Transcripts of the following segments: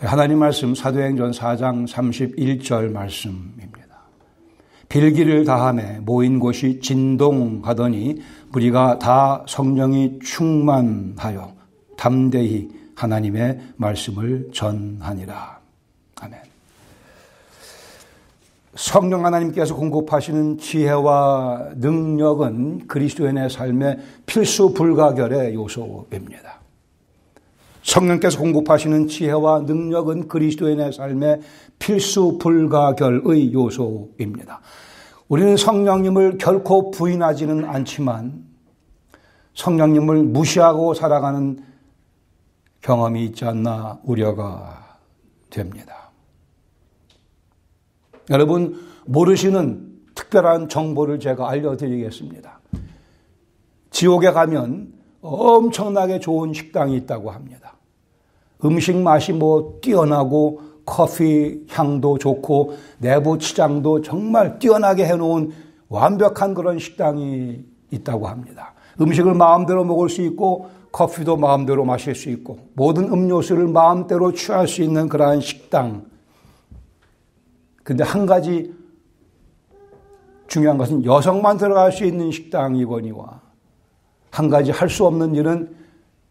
하나님 말씀 사도행전 4장 31절 말씀입니다. 빌기를 다하매 모인 곳이 진동하더니 무리가 다 성령이 충만하여 담대히 하나님의 말씀을 전하니라. 아멘. 성령 하나님께서 공급하시는 지혜와 능력은 그리스도인의 삶의 필수 불가결의 요소입니다. 성령께서 공급하시는 지혜와 능력은 그리스도인의 삶의 필수 불가결의 요소입니다. 우리는 성령님을 결코 부인하지는 않지만 성령님을 무시하고 살아가는 경험이 있지 않나 우려가 됩니다. 여러분, 모르시는 특별한 정보를 제가 알려드리겠습니다. 지옥에 가면 엄청나게 좋은 식당이 있다고 합니다. 음식 맛이 뛰어나고 커피 향도 좋고 내부 치장도 정말 뛰어나게 해놓은 완벽한 그런 식당이 있다고 합니다. 음식을 마음대로 먹을 수 있고 커피도 마음대로 마실 수 있고 모든 음료수를 마음대로 취할 수 있는 그러한 식당. 근데 한 가지 중요한 것은 여성만 들어갈 수 있는 식당이거니와 한 가지 할 수 없는 일은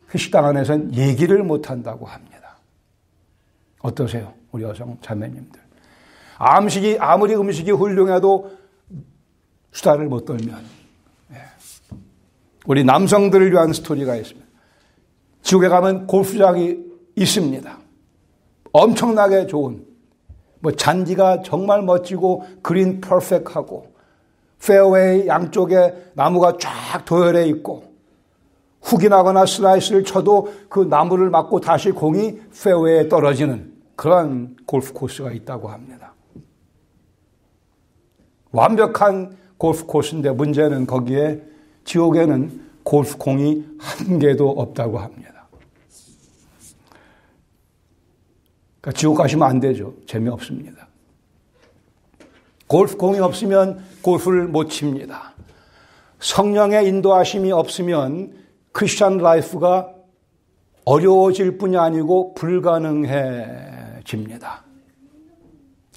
그 식당 안에서는 얘기를 못한다고 합니다. 어떠세요? 우리 여성 자매님들. 아무리 음식이 훌륭해도 수다를 못 떨면. 우리 남성들을 위한 스토리가 있습니다. 지옥에 가면 골프장이 있습니다. 엄청나게 좋은. 잔디가 정말 멋지고 그린 퍼펙트하고 페어웨이 양쪽에 나무가 쫙 도열해 있고 훅이 나거나 슬라이스를 쳐도 그 나무를 맞고 다시 공이 페어웨이에 떨어지는 그런 골프 코스가 있다고 합니다. 완벽한 골프 코스인데 문제는 거기에 지옥에는 골프 공이 한 개도 없다고 합니다. 그러니까 지옥 가시면 안 되죠. 재미없습니다. 골프 공이 없으면 골프를 못 칩니다. 성령의 인도하심이 없으면 크리스천 라이프가 어려워질 뿐이 아니고 불가능해집니다.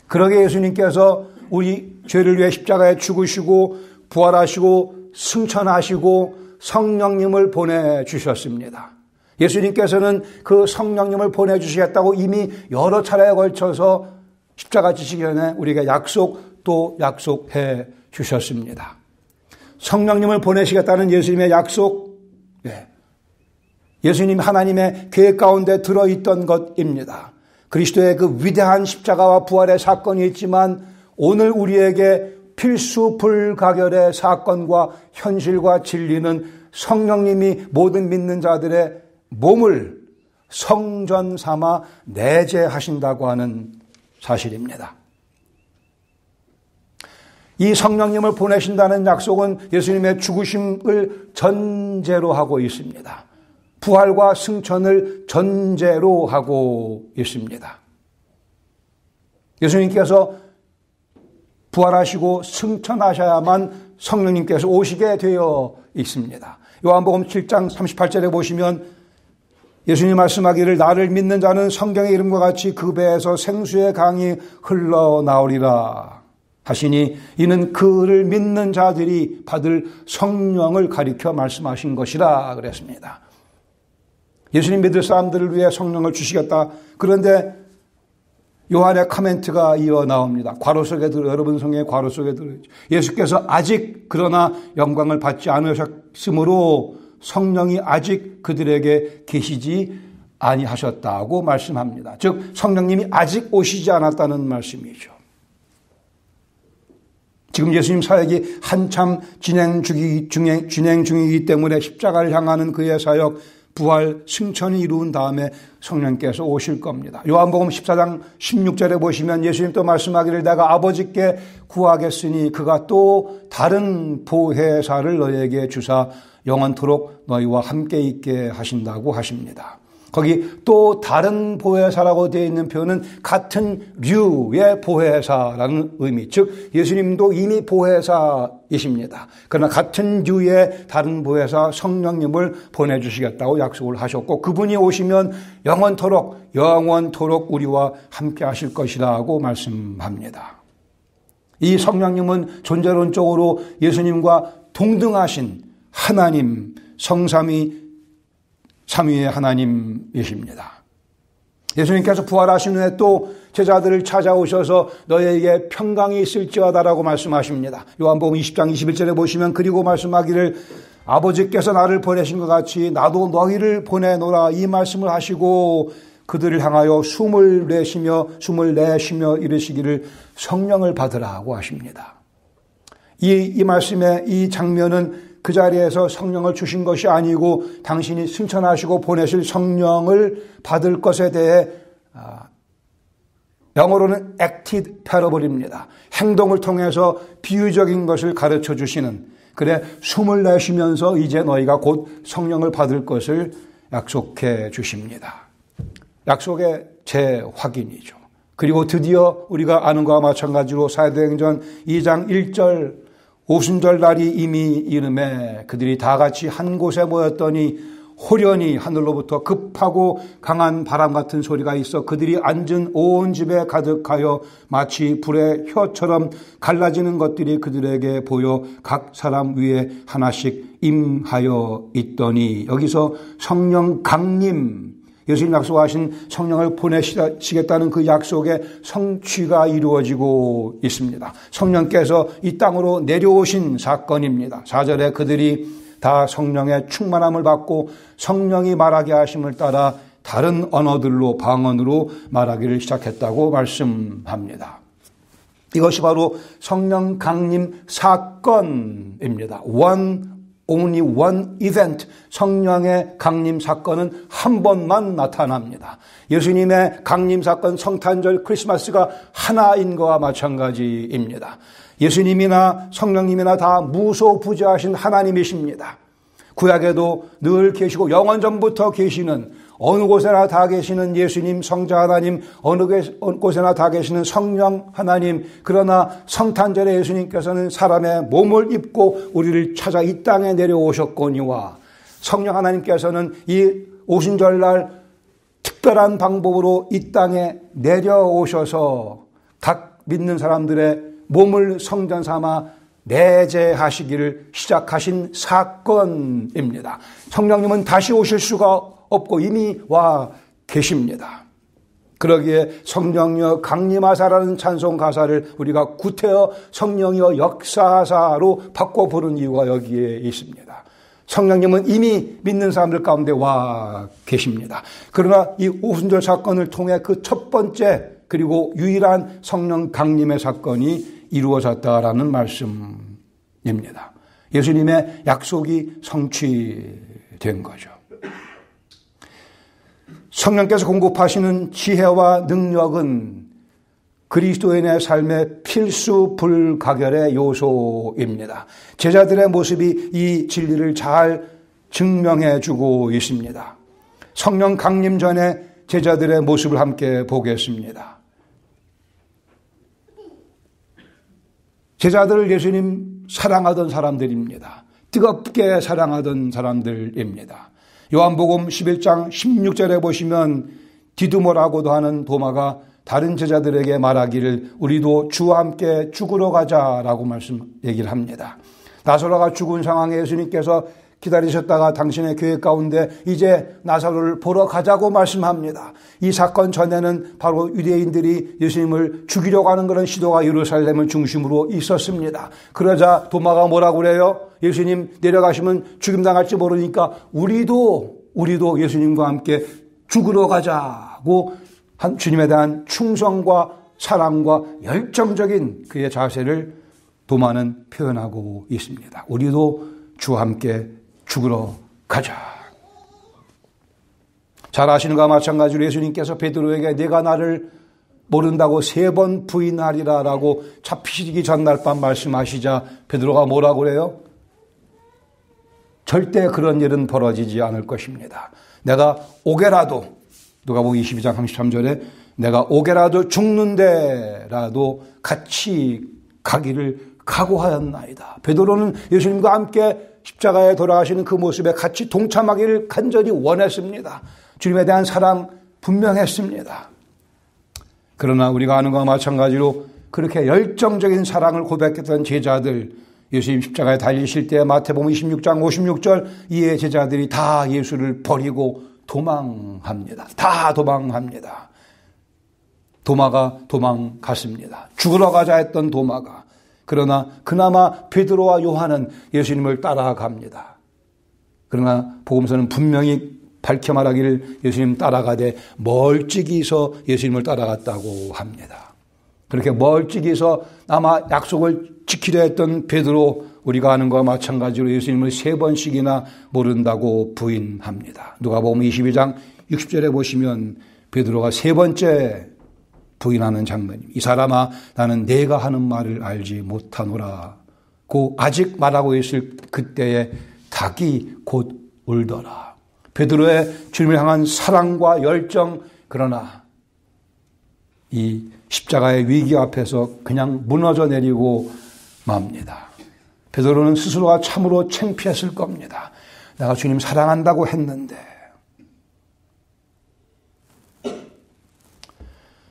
그러게 예수님께서 우리 죄를 위해 십자가에 죽으시고 부활하시고 승천하시고 성령님을 보내주셨습니다. 예수님께서는 그 성령님을 보내주시겠다고 이미 여러 차례에 걸쳐서 십자가 지시기 전에 우리에게 약속해 주셨습니다. 성령님을 보내시겠다는 예수님의 약속, 예수님 하나님의 계획 가운데 들어있던 것입니다. 그리스도의 그 위대한 십자가와 부활의 사건이 있지만 오늘 우리에게 필수 불가결의 사건과 현실과 진리는 성령님이 모든 믿는 자들의 몸을 성전 삼아 내재하신다고 하는 사실입니다. 이 성령님을 보내신다는 약속은 예수님의 죽으심을 전제로 하고 있습니다. 부활과 승천을 전제로 하고 있습니다. 예수님께서 부활하시고 승천하셔야만 성령님께서 오시게 되어 있습니다. 요한복음 7장 38절에 보시면 예수님 말씀하기를 나를 믿는 자는 성경의 이름과 같이 그 배에서 생수의 강이 흘러나오리라 하시니 이는 그를 믿는 자들이 받을 성령을 가리켜 말씀하신 것이라 그랬습니다. 예수님 믿을 사람들을 위해 성령을 주시겠다. 그런데 요한의 코멘트가 이어 나옵니다. 괄호 속에 여러분 성경의 괄호 속에 들어있죠. 예수께서 아직 그러나 영광을 받지 않으셨으므로 성령이 아직 그들에게 계시지 아니하셨다고 말씀합니다. 즉 성령님이 아직 오시지 않았다는 말씀이죠. 지금 예수님 사역이 한참 진행 중이기 때문에 십자가를 향하는 그의 사역, 부활, 승천이 이루은 다음에 성령께서 오실 겁니다. 요한복음 14장 16절에 보시면 예수님 또 말씀하기를 내가 아버지께 구하겠으니 그가 또 다른 보혜사를 너희에게 주사 영원토록 너희와 함께 있게 하신다고 하십니다. 거기 또 다른 보혜사라고 되어 있는 표현은 같은 류의 보혜사라는 의미, 즉 예수님도 이미 보혜사이십니다. 그러나 같은 류의 다른 보혜사 성령님을 보내주시겠다고 약속을 하셨고, 그분이 오시면 영원토록 우리와 함께 하실 것이라고 말씀합니다. 이 성령님은 존재론적으로 예수님과 동등하신 하나님, 삼위의 하나님이십니다. 예수님께서 부활하신 후에 또 제자들을 찾아오셔서 너희에게 평강이 있을지어다라고 말씀하십니다. 요한복음 20장 21절에 보시면, 그리고 말씀하기를 아버지께서 나를 보내신 것 같이 나도 너희를 보내노라, 이 말씀을 하시고 그들을 향하여 숨을 내쉬며 이르시기를 성령을 받으라고 하십니다. 이 말씀의 이 장면은 그 자리에서 성령을 주신 것이 아니고 당신이 승천하시고 보내실 성령을 받을 것에 대해 영어로는 acted parable입니다. 행동을 통해서 비유적인 것을 가르쳐 주시는, 그래 숨을 내쉬면서 이제 너희가 곧 성령을 받을 것을 약속해 주십니다. 약속의 재확인이죠. 그리고 드디어 우리가 아는 것과 마찬가지로 사도행전 2장 1절 오순절 날이 이미 이름에 그들이 다 같이 한 곳에 모였더니 호련히 하늘로부터 급하고 강한 바람 같은 소리가 있어 그들이 앉은 온 집에 가득하여 마치 불의 혀처럼 갈라지는 것들이 그들에게 보여 각 사람 위에 하나씩 임하여 있더니, 여기서 성령 강림, 예수님 약속하신 성령을 보내시겠다는 그 약속의 성취가 이루어지고 있습니다. 성령께서 이 땅으로 내려오신 사건입니다. 4절에 그들이 다 성령의 충만함을 받고 성령이 말하게 하심을 따라 다른 언어들로, 방언으로 말하기를 시작했다고 말씀합니다. 이것이 바로 성령 강림 사건입니다. Only one event. 성령의 강림 사건은 한 번만 나타납니다. 예수님의 강림 사건, 성탄절, 크리스마스가 하나인 것과 마찬가지입니다. 예수님이나 성령님이나 다 무소부재하신 하나님이십니다. 구약에도 늘 계시고 영원전부터 계시는, 어느 곳에나 다 계시는 예수님, 성자 하나님, 어느 곳에나 다 계시는 성령 하나님. 그러나 성탄절에 예수님께서는 사람의 몸을 입고 우리를 찾아 이 땅에 내려오셨거니와, 성령 하나님께서는 이 오순절날 특별한 방법으로 이 땅에 내려오셔서 각 믿는 사람들의 몸을 성전 삼아 내재하시기를 시작하신 사건입니다. 성령님은 다시 오실 수가 없고 이미 와 계십니다. 그러기에 성령여 강림하사라는 찬송 가사를 우리가 구태여 성령여 역사하사로 바꿔 부른 이유가 여기에 있습니다. 성령님은 이미 믿는 사람들 가운데 와 계십니다. 그러나 이 오순절 사건을 통해 그 첫 번째 그리고 유일한 성령 강림의 사건이 이루어졌다라는 말씀입니다. 예수님의 약속이 성취된 거죠. 성령께서 공급하시는 지혜와 능력은 그리스도인의 삶의 필수 불가결의 요소입니다. 제자들의 모습이 이 진리를 잘 증명해 주고 있습니다. 성령 강림 전에 제자들의 모습을 함께 보겠습니다. 제자들을 예수님 사랑하던 사람들입니다. 뜨겁게 사랑하던 사람들입니다. 요한복음 11장 16절에 보시면 디두모라고도 하는 도마가 다른 제자들에게 말하기를 우리도 주와 함께 죽으러 가자라고 얘기를 합니다. 나사로가 죽은 상황에 예수님께서 기다리셨다가 당신의 계획 가운데 이제 나사로를 보러 가자고 말씀합니다. 이 사건 전에는 바로 유대인들이 예수님을 죽이려고 하는 그런 시도가 예루살렘을 중심으로 있었습니다. 그러자 도마가 뭐라고 그래요? 예수님 내려가시면 죽임당할지 모르니까 우리도 예수님과 함께 죽으러 가자고 한 주님에 대한 충성과 사랑과 열정적인 그의 자세를 도마는 표현하고 있습니다. 우리도 주와 함께 죽으러 가자. 잘 아시는 것과 마찬가지로 예수님께서 베드로에게 네가 나를 모른다고 3번 부인하리라라고 잡히시기 전날 밤 말씀하시자 베드로가 뭐라고 그래요? 절대 그런 일은 벌어지지 않을 것입니다. 내가 오게라도, 누가복음 22장 33절에 내가 오게라도 죽는데라도 같이 가기를 각오하였나이다. 베드로는 예수님과 함께 십자가에 돌아가시는 그 모습에 같이 동참하기를 간절히 원했습니다. 주님에 대한 사랑 분명했습니다. 그러나 우리가 아는 것과 마찬가지로 그렇게 열정적인 사랑을 고백했던 제자들, 예수님 십자가에 달리실 때 마태복음 26장 56절 이에 제자들이 다 예수를 버리고 도망합니다. 다 도망합니다. 도마가 도망갔습니다. 죽으러 가자 했던 도마가. 그러나 그나마 베드로와 요한은 예수님을 따라갑니다. 그러나 복음서는 분명히 밝혀 말하기를 예수님 따라가되 멀찍이서 예수님을 따라갔다고 합니다. 그렇게 멀찍이서 아마 약속을 지키려 했던 베드로, 우리가 아는 것과 마찬가지로 예수님을 3번씩이나 모른다고 부인합니다. 누가복음 22장 60절에 보시면 베드로가 3번째 부인하는 장면입니다. 이 사람아, 나는 내가 하는 말을 알지 못하노라고 아직 말하고 있을 그때에 닭이 곧 울더라. 베드로의 주님을 향한 사랑과 열정, 그러나 이 십자가의 위기 앞에서 그냥 무너져 내리고 맙니다. 베드로는 스스로가 참으로 창피했을 겁니다. 내가 주님 사랑한다고 했는데.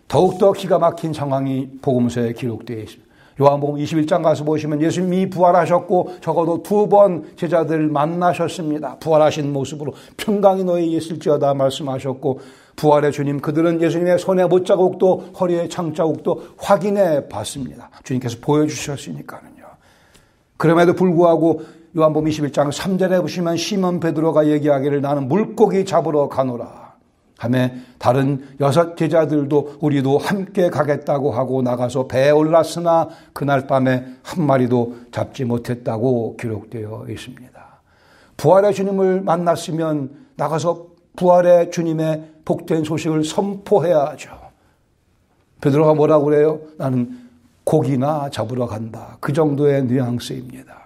더욱더 기가 막힌 상황이 복음서에 기록되어 있습니다. 요한복음 21장 가서 보시면 예수님이 부활하셨고 적어도 2번 제자들을 만나셨습니다. 부활하신 모습으로 평강이 너희에 있을지어다 말씀하셨고, 부활의 주님, 그들은 예수님의 손에 못자국도 허리에 창자국도 확인해 봤습니다. 주님께서 보여주셨으니까요. 그럼에도 불구하고 요한복음 21장 3절에 보시면 시몬 베드로가 얘기하기를 나는 물고기 잡으러 가노라 하며 다른 6 제자들도 우리도 함께 가겠다고 하고 나가서 배에 올랐으나 그날 밤에 한 마리도 잡지 못했다고 기록되어 있습니다. 부활의 주님을 만났으면 나가서 부활의 주님의 복된 소식을 선포해야죠. 베드로가 뭐라고 그래요? 나는 고기나 잡으러 간다. 그 정도의 뉘앙스입니다.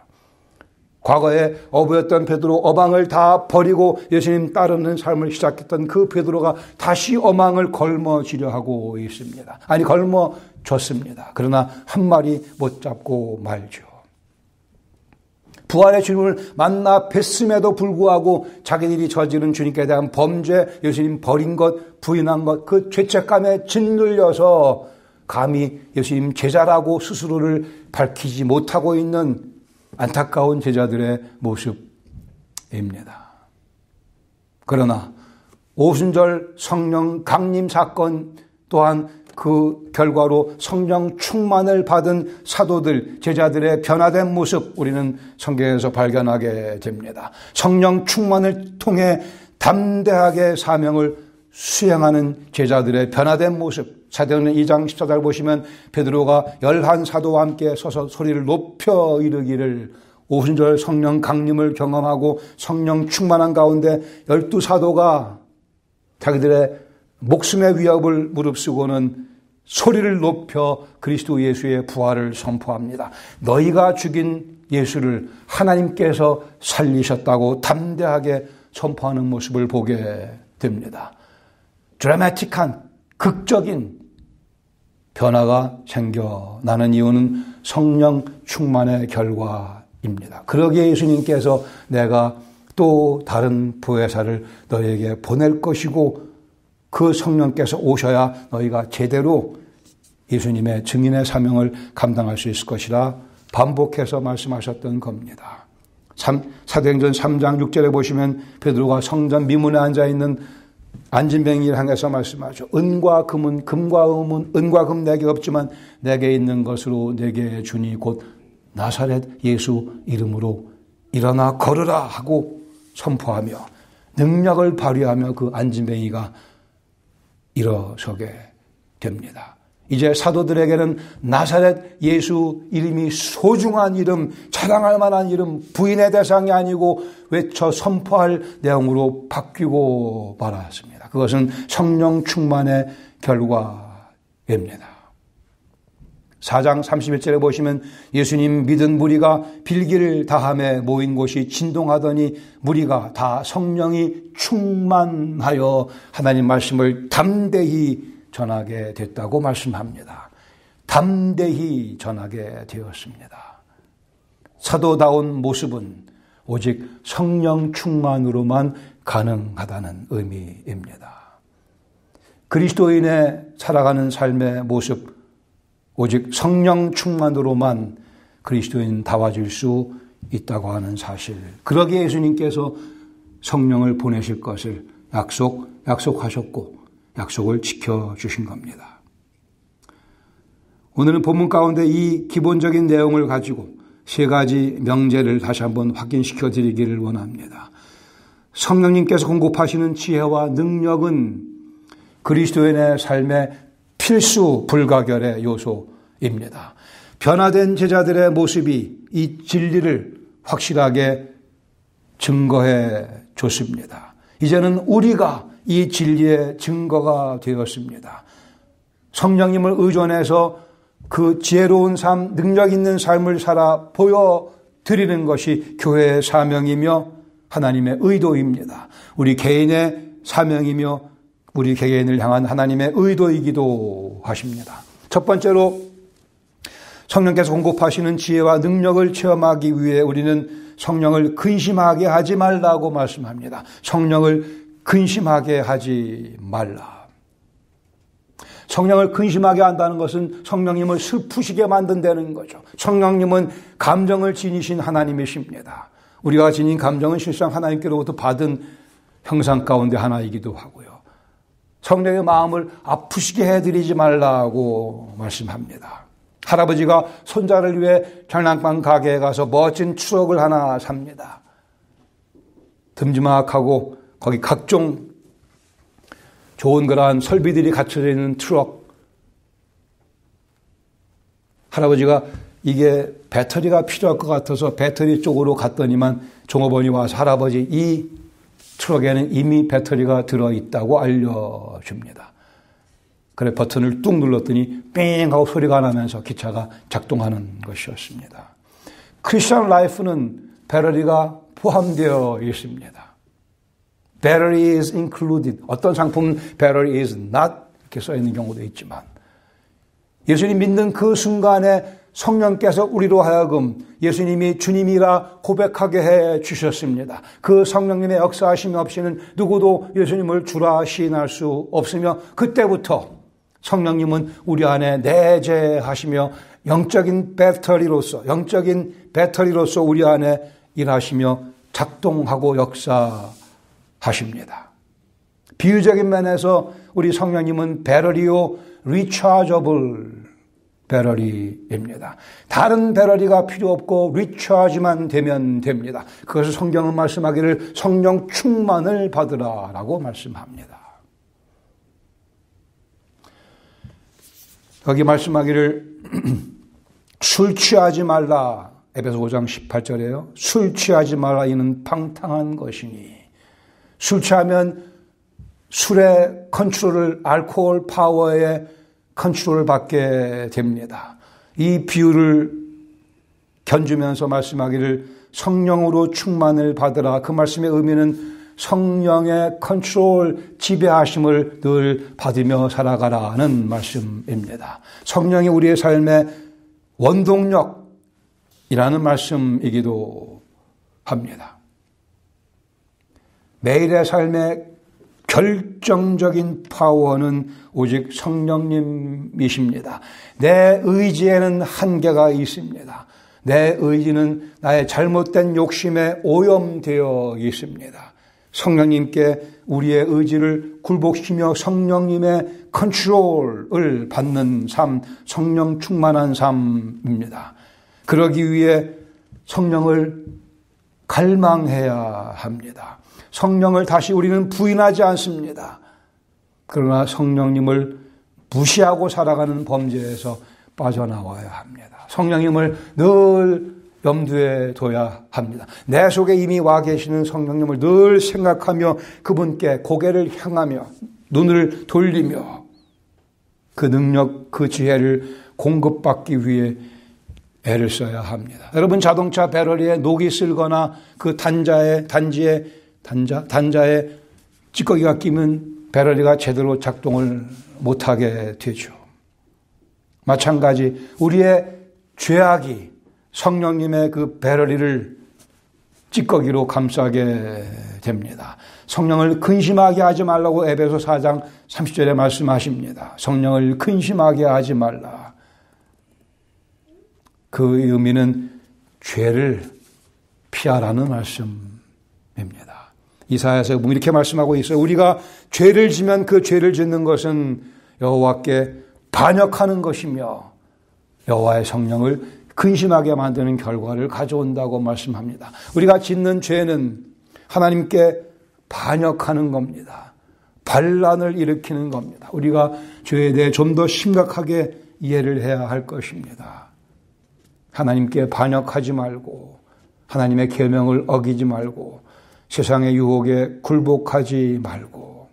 과거에 어부였던 베드로, 어망을 다 버리고 예수님 따르는 삶을 시작했던 그 베드로가 다시 어망을 걸머쥐려 하고 있습니다. 아니, 걸머줬습니다. 그러나 한 마리 못 잡고 말죠. 부활의 주님을 만나 뵀음에도 불구하고 자기들이 저지른 주님께 대한 범죄, 예수님 버린 것, 부인한 것, 그 죄책감에 짓눌려서 감히 예수님 제자라고 스스로를 밝히지 못하고 있는 안타까운 제자들의 모습입니다. 그러나 오순절 성령 강림 사건 또한 그 결과로 성령 충만을 받은 사도들, 제자들의 변화된 모습 우리는 성경에서 발견하게 됩니다. 성령 충만을 통해 담대하게 사명을 수행하는 제자들의 변화된 모습. 사도행전 2장 14절 보시면 베드로가 11 사도와 함께 서서 소리를 높여 이르기를, 오순절 성령 강림을 경험하고 성령 충만한 가운데 12 사도가 자기들의 목숨의 위협을 무릅쓰고는 소리를 높여 그리스도 예수의 부활을 선포합니다. 너희가 죽인 예수를 하나님께서 살리셨다고 담대하게 선포하는 모습을 보게 됩니다. 드라마틱한 극적인 변화가 생겨나는 이유는 성령 충만의 결과입니다. 그러기에 예수님께서 내가 또 다른 보혜사를 너희에게 보낼 것이고 그 성령께서 오셔야 너희가 제대로 예수님의 증인의 사명을 감당할 수 있을 것이라 반복해서 말씀하셨던 겁니다. 사도행전 3장 6절에 보시면 베드로가 성전 미문에 앉아있는 안진뱅이를 향해서 말씀하죠. 금과 금 내게 없지만 내게 있는 것으로 내게 주니 곧 나사렛 예수 이름으로 일어나 걸으라 하고 선포하며 능력을 발휘하며 그 안진뱅이가 일어서게 됩니다. 이제 사도들에게는 나사렛 예수 이름이 소중한 이름, 자랑할 만한 이름, 부인의 대상이 아니고 외쳐 선포할 내용으로 바뀌고 말았습니다. 그것은 성령 충만의 결과입니다. 4장 31절에 보시면 예수님 믿은 무리가 빌기를 다함에 모인 곳이 진동하더니 무리가 다 성령이 충만하여 하나님 말씀을 담대히 전하게 됐다고 말씀합니다. 담대히 전하게 되었습니다. 사도다운 모습은 오직 성령 충만으로만 가능하다는 의미입니다. 그리스도인의 살아가는 삶의 모습, 오직 성령 충만으로만 그리스도인 다워질 수 있다고 하는 사실. 그러기에 예수님께서 성령을 보내실 것을 약속하셨고 약속을 지켜주신 겁니다. 오늘은 본문 가운데 이 기본적인 내용을 가지고 세 가지 명제를 다시 한번 확인시켜 드리기를 원합니다. 성령님께서 공급하시는 지혜와 능력은 그리스도인의 삶의 필수 불가결의 요소입니다. 변화된 제자들의 모습이 이 진리를 확실하게 증거해 줬습니다. 이제는 우리가 이 진리의 증거가 되었습니다. 성령님을 의존해서 그 지혜로운 삶, 능력 있는 삶을 살아 보여드리는 것이 교회의 사명이며 하나님의 의도입니다. 우리 개인의 사명이며 우리 개개인을 향한 하나님의 의도이기도 하십니다. 첫 번째로 성령께서 공급하시는 지혜와 능력을 체험하기 위해 우리는 성령을 근심하게 하지 말라고 말씀합니다. 성령을 근심하게 하지 말라. 성령을 근심하게 한다는 것은 성령님을 슬프시게 만든다는 거죠. 성령님은 감정을 지니신 하나님이십니다. 우리가 지닌 감정은 실상 하나님께로부터 받은 형상 가운데 하나이기도 하고요. 성령의 마음을 아프시게 해드리지 말라고 말씀합니다. 할아버지가 손자를 위해 장난감 가게에 가서 멋진 추억을 하나 삽니다. 듬지막하고 거기 각종 좋은 그러한 설비들이 갖춰져 있는 트럭. 할아버지가 이게 배터리가 필요할 것 같아서 배터리 쪽으로 갔더니만 종업원이 와서 할아버지 이 트럭에는 이미 배터리가 들어있다고 알려줍니다. 그래 버튼을 뚝 눌렀더니 뺑 하고 소리가 나면서 기차가 작동하는 것이었습니다. 크리스천 라이프는 배터리가 포함되어 있습니다. Battery is included. 어떤 상품은 battery is not 이렇게 써 있는 경우도 있지만 예수님 믿는 그 순간에 성령께서 우리로 하여금 예수님이 주님이라 고백하게 해 주셨습니다. 그 성령님의 역사하심 없이는 누구도 예수님을 주라 시인할 수 없으며 그때부터 성령님은 우리 안에 내재하시며 영적인 배터리로서 우리 안에 일하시며 작동하고 역사하십니다. 비유적인 면에서 우리 성령님은 배터리요 rechargeable 배터리입니다. 다른 배터리가 필요 없고 리차지만 되면 됩니다. 그것을 성경은 말씀하기를 성령 충만을 받으라라고 말씀합니다. 거기 말씀하기를 술 취하지 말라. 에베소 5장 18절에요. 술 취하지 말라 이는 방탕한 것이니. 술 취하면 술의 컨트롤을 알코올 파워에 컨트롤을 받게 됩니다. 이 비유를 견주면서 말씀하기를 성령으로 충만을 받으라. 그 말씀의 의미는 성령의 컨트롤, 지배하심을 늘 받으며 살아가라는 말씀입니다. 성령이 우리의 삶의 원동력이라는 말씀이기도 합니다. 매일의 삶의 결정적인 파워는 오직 성령님이십니다. 내 의지에는 한계가 있습니다. 내 의지는 나의 잘못된 욕심에 오염되어 있습니다. 성령님께 우리의 의지를 굴복시키며 성령님의 컨트롤을 받는 삶, 성령 충만한 삶입니다. 그러기 위해 성령을 갈망해야 합니다. 성령을 다시 우리는 부인하지 않습니다. 그러나 성령님을 무시하고 살아가는 범죄에서 빠져나와야 합니다. 성령님을 늘 염두에 둬야 합니다. 내 속에 이미 와 계시는 성령님을 늘 생각하며 그분께 고개를 향하며 눈을 돌리며 그 능력, 그 지혜를 공급받기 위해 애를 써야 합니다. 여러분, 자동차 배터리에 녹이 슬거나 그 단자에 찌꺼기가 끼면 배터리가 제대로 작동을 못하게 되죠. 마찬가지 우리의 죄악이 성령님의 그 배터리를 찌꺼기로 감싸게 됩니다. 성령을 근심하게 하지 말라고 에베소 4장 30절에 말씀하십니다. 성령을 근심하게 하지 말라. 그 의미는 죄를 피하라는 말씀입니다. 이사야서 이렇게 말씀하고 있어요. 우리가 죄를 지면 그 죄를 짓는 것은 여호와께 반역하는 것이며 여호와의 성령을 근심하게 만드는 결과를 가져온다고 말씀합니다. 우리가 짓는 죄는 하나님께 반역하는 겁니다. 반란을 일으키는 겁니다. 우리가 죄에 대해 좀 더 심각하게 이해를 해야 할 것입니다. 하나님께 반역하지 말고 하나님의 계명을 어기지 말고 세상의 유혹에 굴복하지 말고,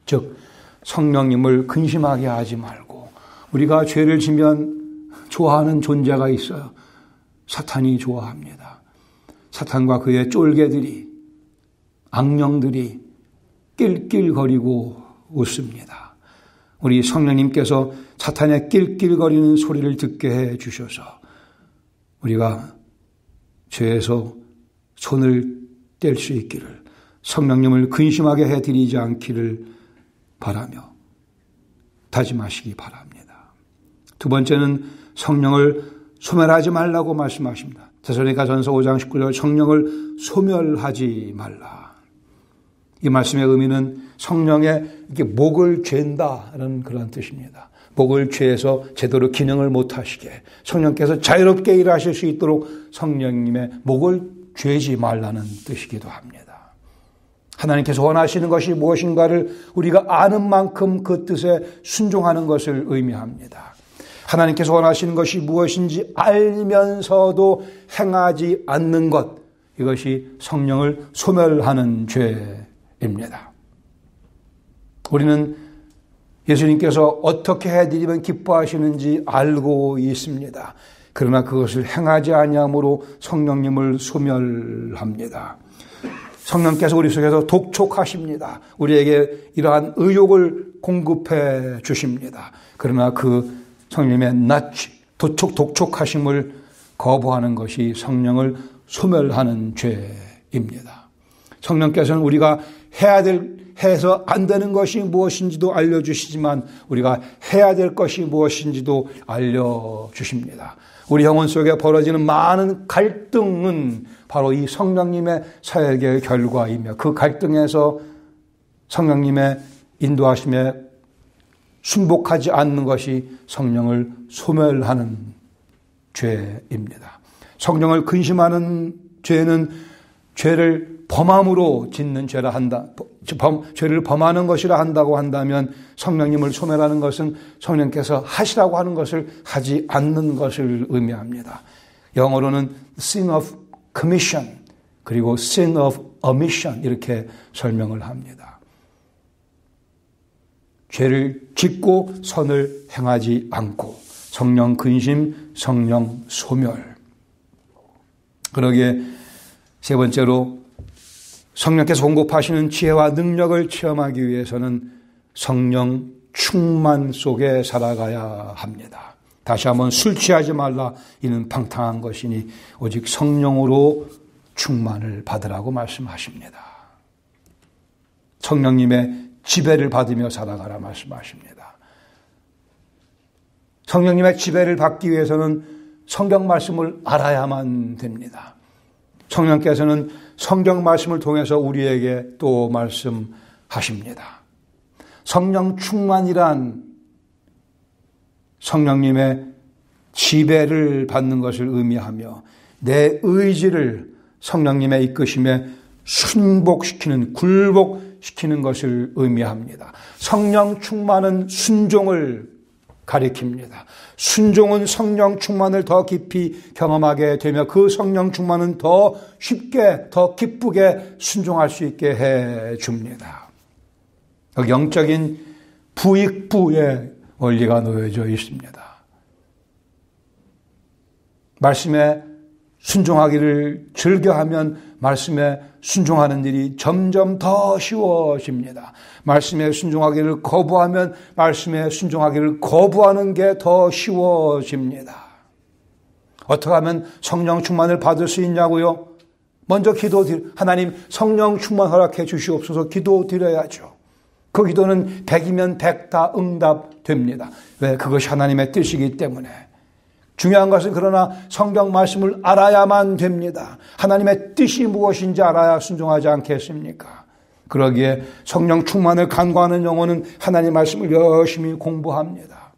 즉 성령님을 근심하게 하지 말고, 우리가 죄를 지면 좋아하는 존재가 있어요. 사탄이 좋아합니다. 사탄과 그의 쫄개들이, 악령들이 낄낄거리고 웃습니다. 우리 성령님께서 사탄의 낄낄거리는 소리를 듣게 해 주셔서 우리가 죄에서 손을 뗄 수 있기를, 성령님을 근심하게 해드리지 않기를 바라며 다짐하시기 바랍니다. 두 번째는 성령을 소멸하지 말라고 말씀하십니다. 데살로니가전서 5장 19절, 성령을 소멸하지 말라. 이 말씀의 의미는 성령에 이렇게 목을 잰다는 그런 뜻입니다. 목을 죄에서 제대로 기능을 못하시게 성령께서 자유롭게 일하실 수 있도록 성령님의 목을 죄지 말라는 뜻이기도 합니다. 하나님께서 원하시는 것이 무엇인가를 우리가 아는 만큼 그 뜻에 순종하는 것을 의미합니다. 하나님께서 원하시는 것이 무엇인지 알면서도 행하지 않는 것, 이것이 성령을 소멸하는 죄입니다. 우리는 예수님께서 어떻게 해드리면 기뻐하시는지 알고 있습니다. 그러나 그것을 행하지 아니함으로 성령님을 소멸합니다. 성령께서 우리 속에서 독촉하십니다. 우리에게 이러한 의욕을 공급해 주십니다. 그러나 그 성령님의 낯이 독촉하심을 거부하는 것이 성령을 소멸하는 죄입니다. 성령께서는 우리가 해서 안 되는 것이 무엇인지도 알려주시지만 우리가 해야 될 것이 무엇인지도 알려주십니다. 우리 영혼 속에 벌어지는 많은 갈등은 바로 이 성령님의 사역의 결과이며, 그 갈등에서 성령님의 인도하심에 순복하지 않는 것이 성령을 소멸하는 죄입니다. 성령을 근심하는 죄는 죄를 범함으로 짓는 죄라 한다. 죄를 범하는 것이라 한다고 한다면 성령님을 소멸하는 것은 성령께서 하시라고 하는 것을 하지 않는 것을 의미합니다. 영어로는 sin of commission 그리고 sin of omission 이렇게 설명을 합니다. 죄를 짓고 선을 행하지 않고 성령 근심, 성령 소멸. 그러기에 세 번째로 성령께서 공급하시는 지혜와 능력을 체험하기 위해서는 성령 충만 속에 살아가야 합니다. 다시 한번 술 취하지 말라. 이는 방탕한 것이니 오직 성령으로 충만을 받으라고 말씀하십니다. 성령님의 지배를 받으며 살아가라 말씀하십니다. 성령님의 지배를 받기 위해서는 성경 말씀을 알아야만 됩니다. 성령께서는 성경 말씀을 통해서 우리에게 또 말씀하십니다. 성령 충만이란 성령님의 지배를 받는 것을 의미하며 내 의지를 성령님의 이끄심에 순복시키는, 굴복시키는 것을 의미합니다. 성령 충만은 순종을 가리킵니다. 순종은 성령 충만을 더 깊이 경험하게 되며 그 성령 충만은 더 쉽게, 더 기쁘게 순종할 수 있게 해 줍니다. 영적인 부익부에 원리가 놓여져 있습니다. 말씀에 순종하기를 즐겨하면 말씀에 순종하는 일이 점점 더 쉬워집니다. 말씀에 순종하기를 거부하면 말씀에 순종하기를 거부하는 게 더 쉬워집니다. 어떻게 하면 성령 충만을 받을 수 있냐고요? 먼저 하나님 성령 충만 허락해 주시옵소서 기도드려야죠. 그 기도는 100이면 100 다 응답됩니다. 왜? 그것이 하나님의 뜻이기 때문에. 중요한 것은 그러나 성경 말씀을 알아야만 됩니다. 하나님의 뜻이 무엇인지 알아야 순종하지 않겠습니까? 그러기에 성령 충만을 간구하는 영혼은 하나님 말씀을 열심히 공부합니다.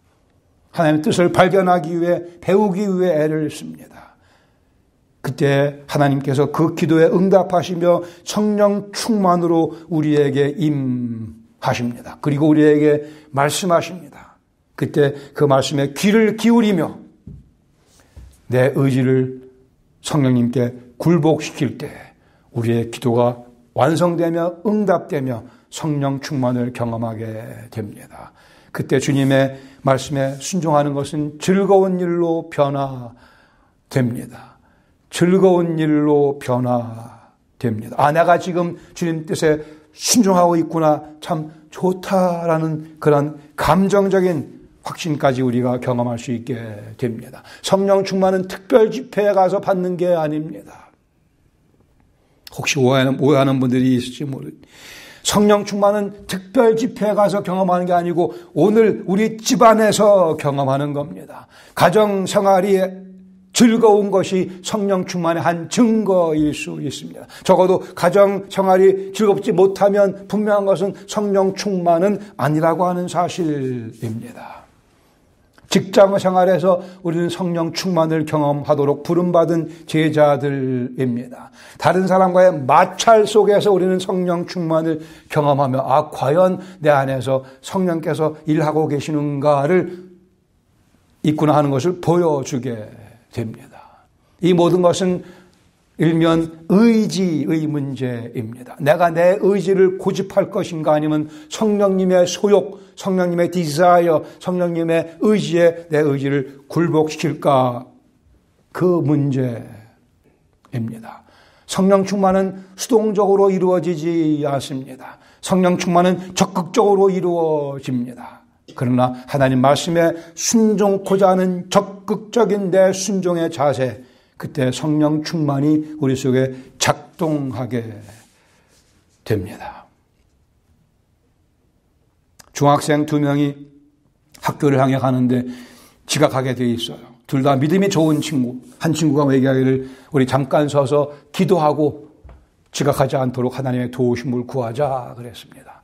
하나님의 뜻을 발견하기 위해 배우기 위해 애를 씁니다. 그때 하나님께서 그 기도에 응답하시며 성령 충만으로 우리에게 임하십니다. 그리고 우리에게 말씀하십니다. 그때 그 말씀에 귀를 기울이며 내 의지를 성령님께 굴복시킬 때 우리의 기도가 완성되며 응답되며 성령 충만을 경험하게 됩니다. 그때 주님의 말씀에 순종하는 것은 즐거운 일로 변화됩니다. 즐거운 일로 변화됩니다. 내가 지금 주님 뜻에 순종하고 있구나, 참 좋다라는 그런 감정적인 확신까지 우리가 경험할 수 있게 됩니다. 성령 충만은 특별 집회에 가서 받는 게 아닙니다. 혹시 오해하는 분들이 있을지 모르겠습니다. 성령 충만은 특별 집회에 가서 경험하는 게 아니고 오늘 우리 집안에서 경험하는 겁니다. 가정 생활이 즐거운 것이 성령 충만의 한 증거일 수 있습니다. 적어도 가정 생활이 즐겁지 못하면 분명한 것은 성령 충만은 아니라고 하는 사실입니다. 직장 생활에서 우리는 성령 충만을 경험하도록 부름받은 제자들입니다. 다른 사람과의 마찰 속에서 우리는 성령 충만을 경험하며 과연 내 안에서 성령께서 일하고 계시는가를 있구나 하는 것을 보여주게 됩니다. 이 모든 것은 일면 의지의 문제입니다. 내가 내 의지를 고집할 것인가 아니면 성령님의 소욕, 성령님의 디자이어, 성령님의 의지에 내 의지를 굴복시킬까? 그 문제입니다. 성령 충만은 수동적으로 이루어지지 않습니다. 성령 충만은 적극적으로 이루어집니다. 그러나 하나님 말씀에 순종코자 하는 적극적인 내 순종의 자세, 그때 성령 충만이 우리 속에 작동하게 됩니다. 중학생 2명이 학교를 향해 가는데 지각하게 되어 있어요. 둘 다 믿음이 좋은 친구. 한 친구가 얘기하기를 우리 잠깐 서서 기도하고 지각하지 않도록 하나님의 도우심을 구하자 그랬습니다.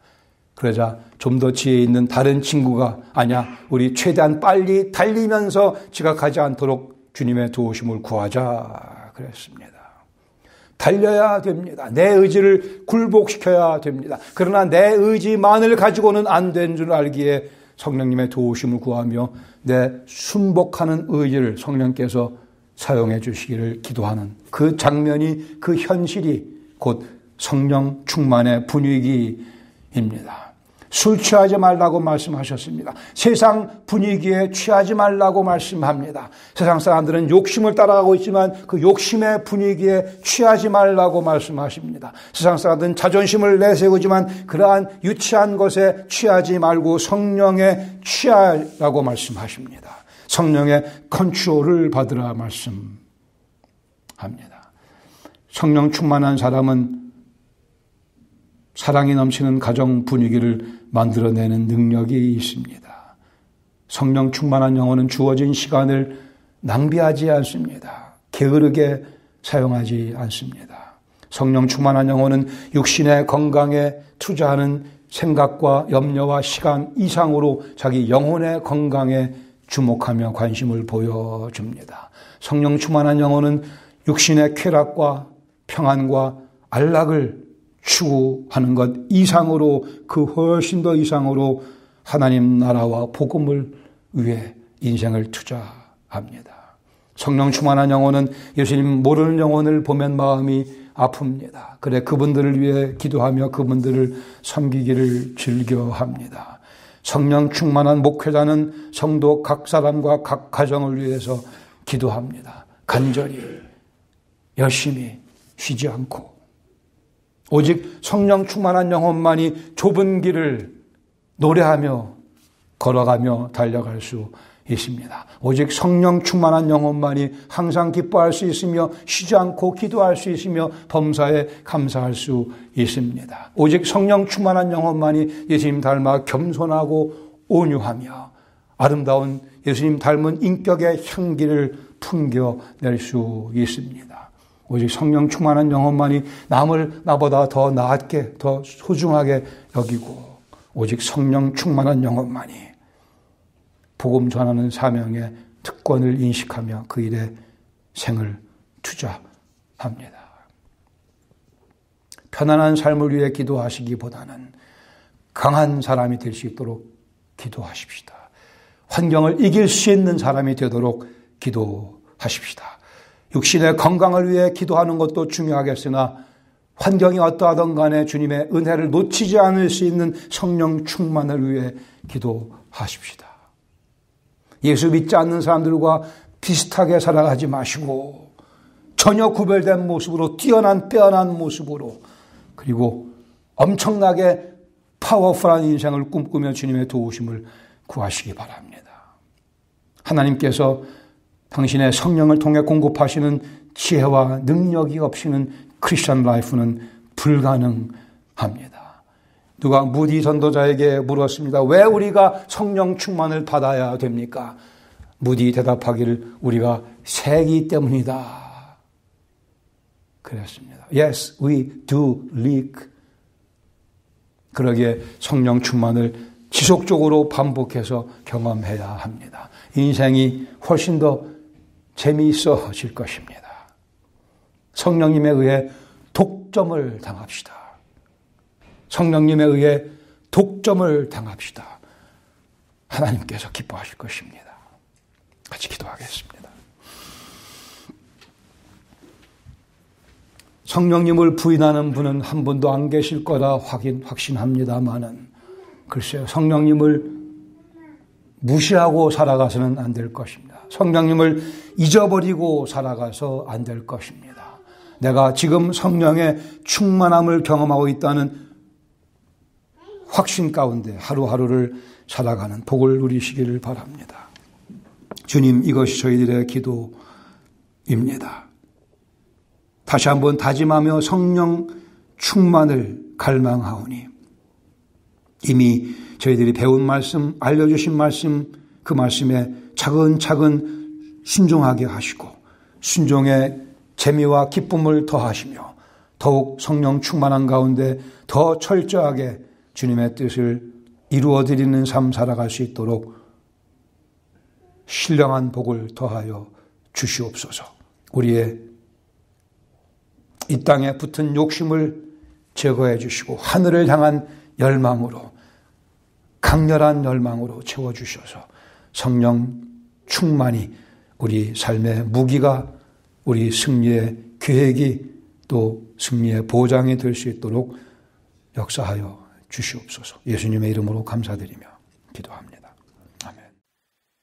그러자 좀 더 지혜 있는 다른 친구가 아니야, 우리 최대한 빨리 달리면서 지각하지 않도록 주님의 도우심을 구하자 그랬습니다. 달려야 됩니다. 내 의지를 굴복시켜야 됩니다. 그러나 내 의지만을 가지고는 안 되는 줄 알기에 성령님의 도우심을 구하며 내 순복하는 의지를 성령께서 사용해 주시기를 기도하는 그 장면이, 그 현실이 곧 성령 충만의 분위기입니다. 술 취하지 말라고 말씀하셨습니다. 세상 분위기에 취하지 말라고 말씀합니다. 세상 사람들은 욕심을 따라가고 있지만 그 욕심의 분위기에 취하지 말라고 말씀하십니다. 세상 사람들은 자존심을 내세우지만 그러한 유치한 것에 취하지 말고 성령에 취하라고 말씀하십니다. 성령의 컨트롤을 받으라 말씀합니다. 성령 충만한 사람은 사랑이 넘치는 가정 분위기를 만들어내는 능력이 있습니다. 성령 충만한 영혼은 주어진 시간을 낭비하지 않습니다. 게으르게 사용하지 않습니다. 성령 충만한 영혼은 육신의 건강에 투자하는 생각과 염려와 시간 이상으로 자기 영혼의 건강에 주목하며 관심을 보여줍니다. 성령 충만한 영혼은 육신의 쾌락과 평안과 안락을 추구하는 것 이상으로, 그 훨씬 더 이상으로 하나님 나라와 복음을 위해 인생을 투자합니다. 성령 충만한 영혼은 예수님 모르는 영혼을 보면 마음이 아픕니다. 그래 그분들을 위해 기도하며 그분들을 섬기기를 즐겨합니다. 성령 충만한 목회자는 성도 각 사람과 각 가정을 위해서 기도합니다. 간절히, 열심히, 쉬지 않고. 오직 성령 충만한 영혼만이 좁은 길을 노래하며 걸어가며 달려갈 수 있습니다. 오직 성령 충만한 영혼만이 항상 기뻐할 수 있으며 쉬지 않고 기도할 수 있으며 범사에 감사할 수 있습니다. 오직 성령 충만한 영혼만이 예수님 닮아 겸손하고 온유하며 아름다운 예수님 닮은 인격의 향기를 풍겨낼 수 있습니다. 오직 성령 충만한 영혼만이 남을 나보다 더 낫게, 더 소중하게 여기고 오직 성령 충만한 영혼만이 복음 전하는 사명의 특권을 인식하며 그 일에 생을 투자합니다. 편안한 삶을 위해 기도하시기보다는 강한 사람이 될 수 있도록 기도하십시다. 환경을 이길 수 있는 사람이 되도록 기도하십시다. 육신의 건강을 위해 기도하는 것도 중요하겠으나 환경이 어떠하든 간에 주님의 은혜를 놓치지 않을 수 있는 성령 충만을 위해 기도하십시다. 예수 믿지 않는 사람들과 비슷하게 살아가지 마시고 전혀 구별된 모습으로 빼어난 모습으로 그리고 엄청나게 파워풀한 인생을 꿈꾸며 주님의 도우심을 구하시기 바랍니다. 하나님께서 당신의 성령을 통해 공급하시는 지혜와 능력이 없이는 크리스천 라이프는 불가능합니다. 누가 무디 전도자에게 물었습니다. 왜 우리가 성령 충만을 받아야 됩니까? 무디 대답하기를 우리가 새이기 때문이다. 그랬습니다. Yes, we do leak. 그러기에 성령 충만을 지속적으로 반복해서 경험해야 합니다. 인생이 훨씬 더 재미있어질 것입니다. 성령님에 의해 독점을 당합시다. 성령님에 의해 독점을 당합시다. 하나님께서 기뻐하실 것입니다. 같이 기도하겠습니다. 성령님을 부인하는 분은 한 분도 안 계실 거라 확신합니다마는 글쎄요, 성령님을 무시하고 살아가서는 안 될 것입니다. 성령님을 잊어버리고 살아가서 안 될 것입니다. 내가 지금 성령의 충만함을 경험하고 있다는 확신 가운데 하루하루를 살아가는 복을 누리시기를 바랍니다. 주님, 이것이 저희들의 기도입니다. 다시 한번 다짐하며 성령 충만을 갈망하오니 이미 저희들이 배운 말씀, 알려주신 말씀, 그 말씀에 차근차근 순종하게 하시고 순종의 재미와 기쁨을 더하시며 더욱 성령 충만한 가운데 더 철저하게 주님의 뜻을 이루어드리는 삶 살아갈 수 있도록 신령한 복을 더하여 주시옵소서. 우리의 이 땅에 붙은 욕심을 제거해 주시고 하늘을 향한 열망으로 강렬한 열망으로 채워주셔서 성령 충만이 우리 삶의 무기가 우리 승리의 계획이 또 승리의 보장이 될 수 있도록 역사하여 주시옵소서. 예수님의 이름으로 감사드리며 기도합니다.